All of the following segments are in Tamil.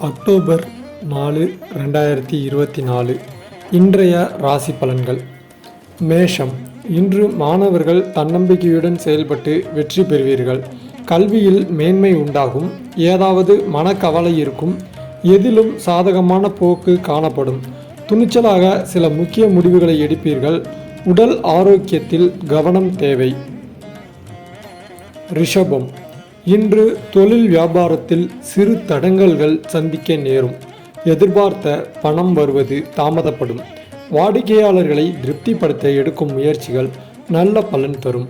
அக்டோபர் 4, 2024 இன்றைய ராசி பலன்கள். மேஷம். இன்று மாணவர்கள் தன்னம்பிக்கையுடன் செயல்பட்டு வெற்றி பெறுவீர்கள். கல்வியில் மேன்மை உண்டாகும். ஏதாவது மனக்கவலை இருக்கும். எதிலும் சாதகமான போக்கு காணப்படும். துணிச்சலாக சில முக்கிய முடிவுகளை எடுப்பீர்கள். உடல் ஆரோக்கியத்தில் கவனம் தேவை. ரிஷபம். இன்று தொழில் வியாபாரத்தில் சிறு தடங்கல்கள் சந்திக்க நேரும். எதிர்பார்த்த பணம் வருவது தாமதப்படும். வாடிக்கையாளர்களை திருப்திப்படுத்த எடுக்கும் முயற்சிகள் நல்ல பலன் தரும்.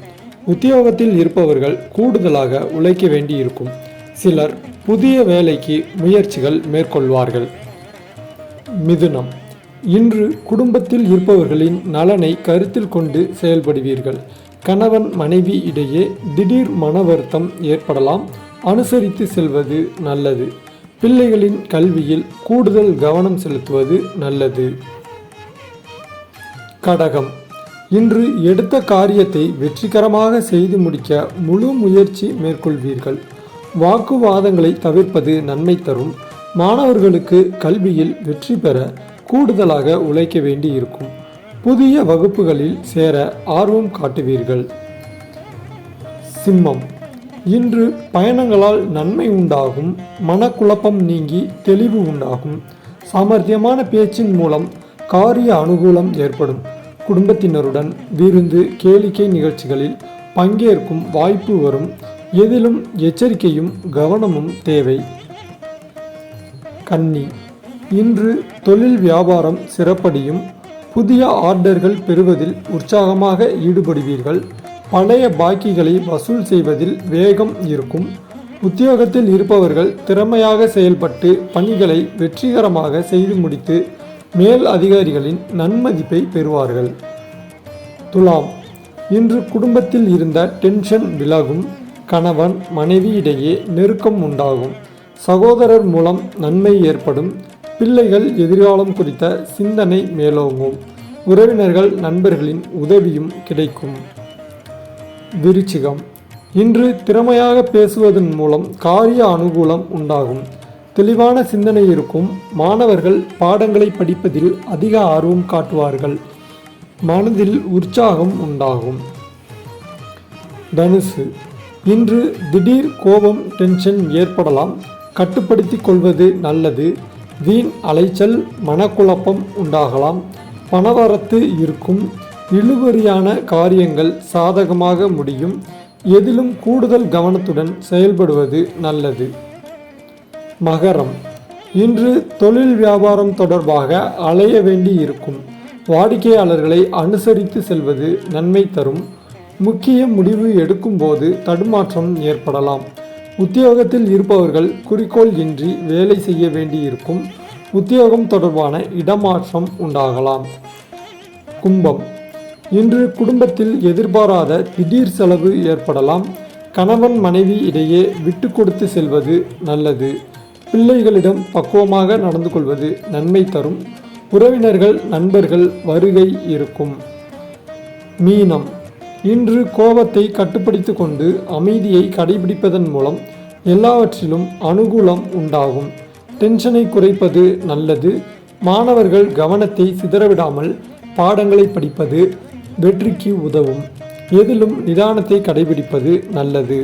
உத்தியோகத்தில் இருப்பவர்கள் கூடுதலாக உழைக்க வேண்டியிருக்கும். சிலர் புதிய வேலைக்கு முயற்சிகள் மேற்கொள்வார்கள். மிதுனம். இன்று குடும்பத்தில் இருப்பவர்களின் நலனை கருத்தில் கொண்டு செயல்படுவீர்கள். கணவன் மனைவி இடையே திடீர் மன வருத்தம் ஏற்படலாம். அனுசரித்து செல்வது நல்லது. பிள்ளைகளின் கல்வியில் கூடுதல் கவனம் செலுத்துவது நல்லது. கடகம். இன்று எடுத்த காரியத்தை வெற்றிகரமாக செய்து முடிக்க முழு முயற்சி மேற்கொள்வீர்கள். வாக்குவாதங்களை தவிர்ப்பது நன்மை தரும். மாணவர்களுக்கு கல்வியில் வெற்றி பெற கூடுதலாக உழைக்க வேண்டி இருக்கும். புதிய வகுப்புகளில் சேர ஆர்வம் காட்டுவீர்கள். சிம்மம். இன்று பயணங்களால் நன்மை உண்டாகும். மனக்குழப்பம் நீங்கி தெளிவு உண்டாகும். சாமர்த்தியமான பேச்சின் மூலம் காரிய அனுகூலம் ஏற்படும். குடும்பத்தினருடன் விருந்து கேளிக்கை நிகழ்ச்சிகளில் பங்கேற்கும் வாய்ப்பு வரும். எதிலும் எச்சரிக்கையும் கவனமும் தேவை. கன்னி. இன்று தொழில் வியாபாரம் சிறப்படையும். புதிய ஆர்டர்கள் பெறுவதில் உற்சாகமாக ஈடுபடுவீர்கள். பழைய பாக்கிகளை வசூல் செய்வதில் வேகம் இருக்கும். உத்தியோகத்தில் இருப்பவர்கள் திறமையாக செயல்பட்டு பணிகளை வெற்றிகரமாக செய்து முடித்து மேல் அதிகாரிகளின் நன்மதிப்பை பெறுவார்கள். துலாம். இன்று குடும்பத்தில் இருந்த டென்ஷன் விலகும். கணவன் மனைவி இடையே நெருக்கம் உண்டாகும். சகோதரர் மூலம் நன்மை ஏற்படும். பிள்ளைகள் எதிர்காலம் குறித்த சிந்தனை மேலோங்கும். உறவினர்கள் நண்பர்களின் உதவியும் கிடைக்கும். விருச்சிகம். இன்று திறமையாக பேசுவதன் மூலம் காரிய அனுகூலம் உண்டாகும். தெளிவான சிந்தனை இருக்கும். மாணவர்கள் பாடங்களை படிப்பதில் அதிக ஆர்வம் காட்டுவார்கள். மனதில் உற்சாகம் உண்டாகும். தனுசு. இன்று திடீர் கோபம் டென்ஷன் ஏற்படலாம். கட்டுப்படுத்தி கொள்வது நல்லது. வீண் அலைச்சல் மனக்குழப்பம் உண்டாகலாம். பணவரத்து இருக்கும். இழுபறியான காரியங்கள் சாதகமாக முடியும். எதிலும் கூடுதல் கவனத்துடன் செயல்படுவது நல்லது. மகரம். இன்று தொழில் வியாபாரம் தொடர்பாக அலைய வேண்டி இருக்கும். வாடிக்கையாளர்களை அனுசரித்து செல்வது நன்மை தரும். முக்கிய முடிவு எடுக்கும்போது தடுமாற்றம் ஏற்படலாம். உத்தியோகத்தில் இருப்பவர்கள் குறிக்கோள் இன்றி வேலை செய்ய வேண்டியிருக்கும். உத்தியோகம் தொடர்பான இடமாற்றம் உண்டாகலாம். கும்பம். இன்று குடும்பத்தில் எதிர்பாராத திடீர் செலவு ஏற்படலாம். கணவன் மனைவி இடையே விட்டு கொடுத்து செல்வது நல்லது. பிள்ளைகளிடம் பக்குவமாக நடந்து கொள்வது நன்மை தரும். உறவினர்கள் நண்பர்கள் வருகை இருக்கும். மீனம். இன்று கோபத்தை கட்டுப்படுத்தி கொண்டு அமைதியை கடைபிடிப்பதன் மூலம் எல்லாவற்றிலும் அனுகூலம் உண்டாகும். டென்ஷனை குறைப்பது நல்லது. மாணவர்கள் கவனத்தை சிதறவிடாமல் பாடங்களை படிப்பது வெற்றிக்கு உதவும். எதிலும் நிதானத்தை கடைபிடிப்பது நல்லது.